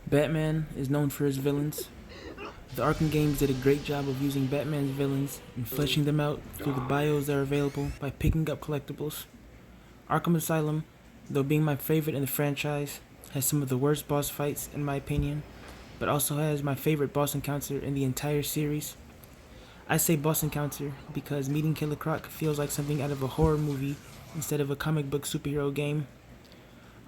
Batman is known for his villains. The Arkham Games did a great job of using Batman's villains and fleshing them out through the bios that are available by picking up collectibles. Arkham Asylum, though being my favorite in the franchise, has some of the worst boss fights in my opinion, but also has my favorite boss encounter in the entire series. I say boss encounter because meeting Killer Croc feels like something out of a horror movie instead of a comic book superhero game.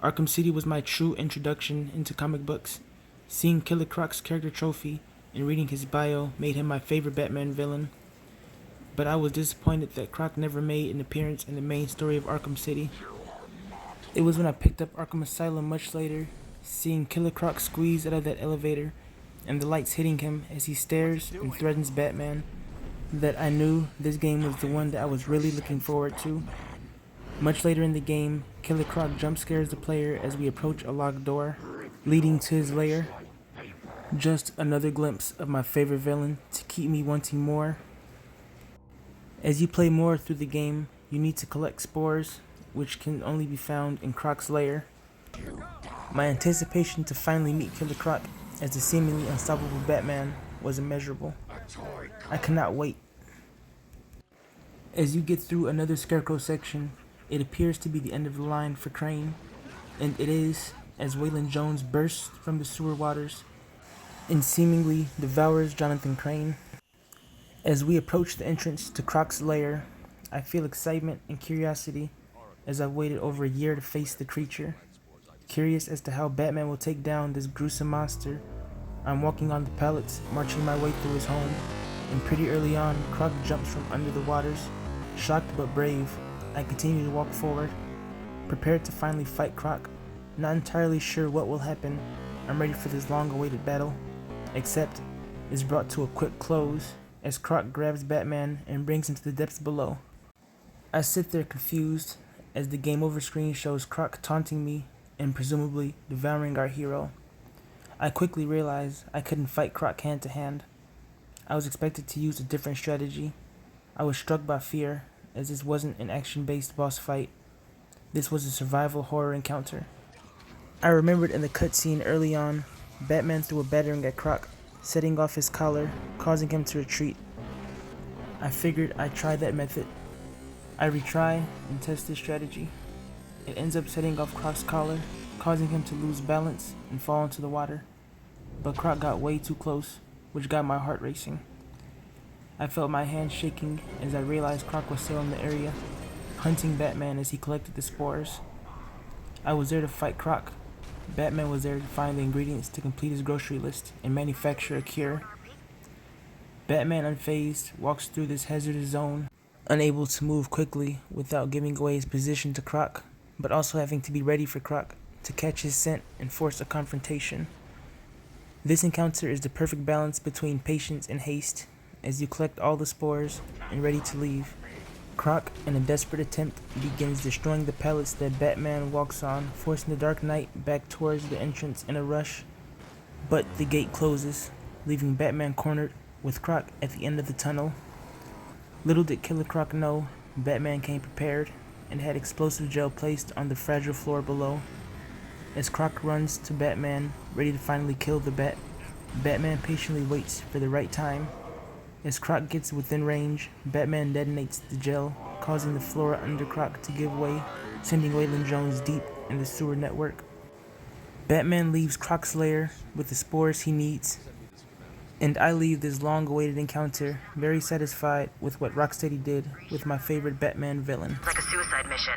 Arkham City was my true introduction into comic books. Seeing Killer Croc's character trophy and reading his bio made him my favorite Batman villain. But I was disappointed that Croc never made an appearance in the main story of Arkham City. It was when I picked up Arkham Asylum much later, seeing Killer Croc squeeze out of that elevator and the lights hitting him as he stares and threatens Batman, that I knew this game was the one that I was really looking forward to. Much later in the game, Killer Croc jump scares the player as we approach a locked door, leading to his lair. Just another glimpse of my favorite villain to keep me wanting more. As you play more through the game, you need to collect spores, which can only be found in Croc's lair. My anticipation to finally meet Killer Croc as the seemingly unstoppable Batman was immeasurable. I cannot wait. As you get through another Scarecrow section, it appears to be the end of the line for Crane, and it is, as Waylon Jones bursts from the sewer waters and seemingly devours Jonathan Crane. As we approach the entrance to Croc's lair, I feel excitement and curiosity as I've waited over a year to face the creature. Curious as to how Batman will take down this gruesome monster, I'm walking on the pallets, marching my way through his home, and pretty early on, Croc jumps from under the waters. Shocked but brave, I continue to walk forward, prepared to finally fight Croc. Not entirely sure what will happen. I'm ready for this long-awaited battle, except it's brought to a quick close as Croc grabs Batman and brings him to the depths below. I sit there confused as the game over screen shows Croc taunting me and presumably devouring our hero. I quickly realize I couldn't fight Croc hand to hand. I was expected to use a different strategy. I was struck by fear as this wasn't an action-based boss fight. This was a survival horror encounter. I remembered in the cutscene early on, Batman threw a battering at Croc, setting off his collar, causing him to retreat. I figured I'd try that method. I retry and test this strategy. It ends up setting off Croc's collar, causing him to lose balance and fall into the water. But Croc got way too close, which got my heart racing. I felt my hands shaking as I realized Croc was still in the area, hunting Batman as he collected the spores. I was there to fight Croc. Batman was there to find the ingredients to complete his grocery list and manufacture a cure. Batman, unfazed, walks through this hazardous zone, unable to move quickly without giving away his position to Croc, but also having to be ready for Croc to catch his scent and force a confrontation. This encounter is the perfect balance between patience and haste, as you collect all the spores and ready to leave. Croc, in a desperate attempt, begins destroying the pallets that Batman walks on, forcing the Dark Knight back towards the entrance in a rush. But the gate closes, leaving Batman cornered with Croc at the end of the tunnel. Little did Killer Croc know, Batman came prepared and had explosive gel placed on the fragile floor below. As Croc runs to Batman, ready to finally kill the Bat, Batman patiently waits for the right time. As Croc gets within range, Batman detonates the gel, causing the flora under Croc to give way, sending Waylon Jones deep in the sewer network. Batman leaves Croc's lair with the spores he needs, and I leave this long-awaited encounter very satisfied with what Rocksteady did with my favorite Batman villain. Like a suicide mission.